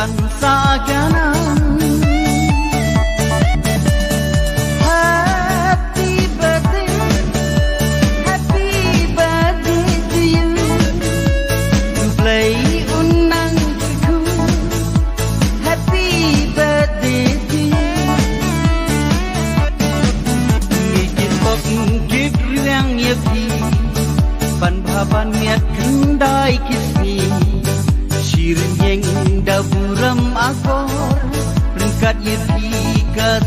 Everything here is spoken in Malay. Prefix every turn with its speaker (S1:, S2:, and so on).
S1: bangsa ganan. Happy birthday to you. Play unang ku. Happy birthday to you. Ngikit bok ngikit riang yepi. Pan bhaban miat kendai kismi. Shirin yang daburam akor. Ringkat yepi kas